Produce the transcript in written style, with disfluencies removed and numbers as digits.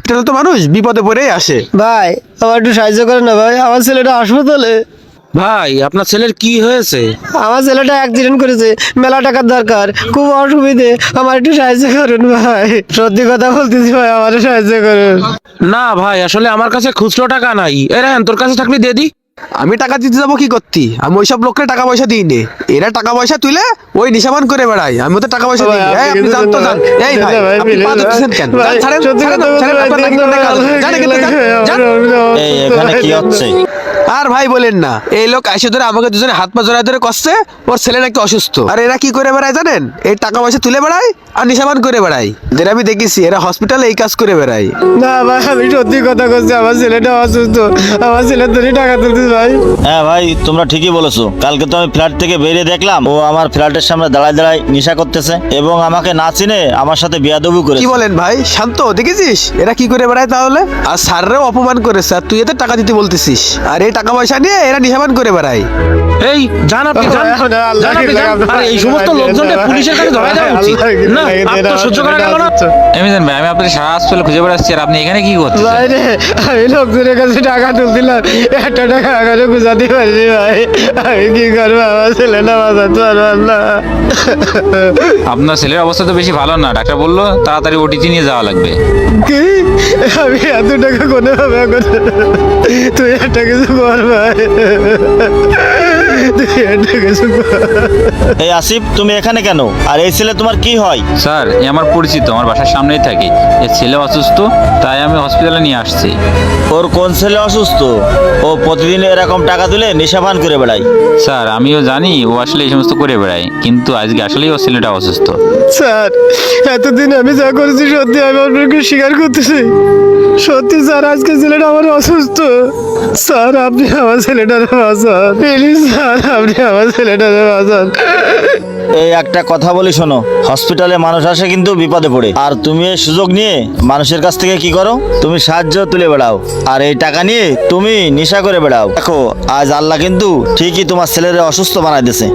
হসপিটালে তো মানুষ বিপদে পড়েই আসে। ভাই আমার একটু সাহায্য করেন না ভাই, আমার ছেলেটা হাসপাতালে। ভাই আপনার ছেলের কি হয়েছে? আমার ছেলেটা অ্যাক্সিডেন্ট করেছে, মেলা টাকার দরকার, খুব অসুবিধে, আমার একটু সাহায্য করুন ভাই। সত্যি কথা বলতেছি ভাই, আমার সাহায্য করুন। না ভাই, আসলে আমার কাছে খুচরো টাকা নাই। রায়হান, তোর কাছে থাকলে দিয়ে দি। আমি টাকা দিতে যাবো কি করতি? আমি ওইসব লোককে টাকা পয়সা দিই নে। এরা টাকা পয়সা তুলে ওই নিশাবান করে বেড়ায়, আমি তো টাকা পয়সা দিই নে। এই আপনি জান তো জান। এই ভাই আপনি পা ধরতেছেন কেন? যান, ছাড়েন, ছাড়েন, ছাড়েন, আপনার টাকা নিয়ে কাজ আছে। যান এখান থেকে, যান। এই এখানে কি হচ্ছে? আর ভাই বলেন না, এই লোক আইসে ধরে আমাকে দুজনে হাত পা জড়ায় ধরে কষছে, ওর ছেলে নাকি অসুস্থ। আর এরা কি করে বেড়ায় জানেন? এই টাকা পয়সা তুলে বেড়ায় আর নিশাবান করে বেড়ায়। এদের আমি দেখেছি এরা হসপিটালে এই কাজ করে বেড়ায়। না ভাই, আমি সত্যি কথা বলছি, আমার ছেলেটা অসুস্থ, আমার ছেলের ধরে টাকা তুলতেছি ভাই। হ্যাঁ ভাই, তোমরা ঠিকই বলেছো। কালকে তো আমি ফ্ল্যাট থেকে বেরিয়ে দেখলাম ও আমার ফ্ল্যাটের সামনে দাঁড়ায় দাঁড়ায় নেশা করতেছে এবং আমাকে না চিনে আমার সাথে বিয়াদবি কি করেছে। বলেন ভাই? শান্ত, দেখেছিস এরা কি করে বেড়ায় তাহলে? আর স্যাররাও অপমান করেছে, আর তুই এদের টাকা দিতে বলতেছিস, আর এই টাকা পয়সা নিয়ে এরা নিশাবান করে বেড়ায়। এই যান আপনি, যান, যান আপনি, যান। আর এই সমস্ত লোকজনকে পুলিশের কাছে ধরা দেওয়া উচিত। না, আপনার সহ্য করা গেল না। এমিজন ভাই, আমি আপনার সারা হাসপাতালে খুঁজে বেড়াচ্ছি, আর আপনি এখানে কি করছেন? ভাই রে, আমি লোকজনের কাছে টাকা তুলছিলাম, একটা টাকা এখনো গুছাতে পারিনি ভাই। আমি কি করবো, আমার ছেলেটা বাঁচাতে পারলাম না। আপনার ছেলের অবস্থা তো বেশি ভালো না, ডাক্তার বললো তাড়াতাড়ি ওটিতে নিয়ে যাওয়া লাগবে। কি? আমি এত টাকা কোনে হবে এখন? তুই একটা কিছু কর ভাই, তুই একটা কিছু কর। এই আসিফ, তুমি এখানে কেন? আর এই ছেলে তোমার কি হয়? স্যার, এ আমার পরিচিত, আমার বাসার সামনেই থাকে। এর ছেলে অসুস্থ, তাই আমি হসপিটালে নিয়ে আসছি। ওর কোন ছেলে অসুস্থ? ও প্রতিদিন এরকম টাকা তুলে নেশাপান করে বেড়ায়। স্যার, আমিও জানি ও আসলে এই সমস্ত করে বেড়ায়, কিন্তু আজকে আসলেই ওর ছেলেটা অসুস্থ। স্যার, এতদিন আমি যা করেছি সত্যি আমি আপনাকে স্বীকার করতেছি। সত্যি স্যার, আজকে ছেলেটা আমার অসুস্থ। স্যার, আপনি আমার ছেলেটার বাঁচান প্লিজ। স্যার, আপনি আমার ছেলেটার বাঁচান। এই একটা কথা বলি শোনো, হসপিটালে মানুষ আসে কিন্তু বিপদে পড়ে, আর তুমি এই সুযোগ নিয়ে মানুষের কাছ থেকে কি করো? তুমি সাহায্য তুলে বেড়াও, আর এই টাকা নিয়ে তুমি নেশা করে বেড়াও। দেখো, আজ আল্লাহ কিন্তু ঠিকই তোমার ছেলের অসুস্থ বানাই দিয়েছে।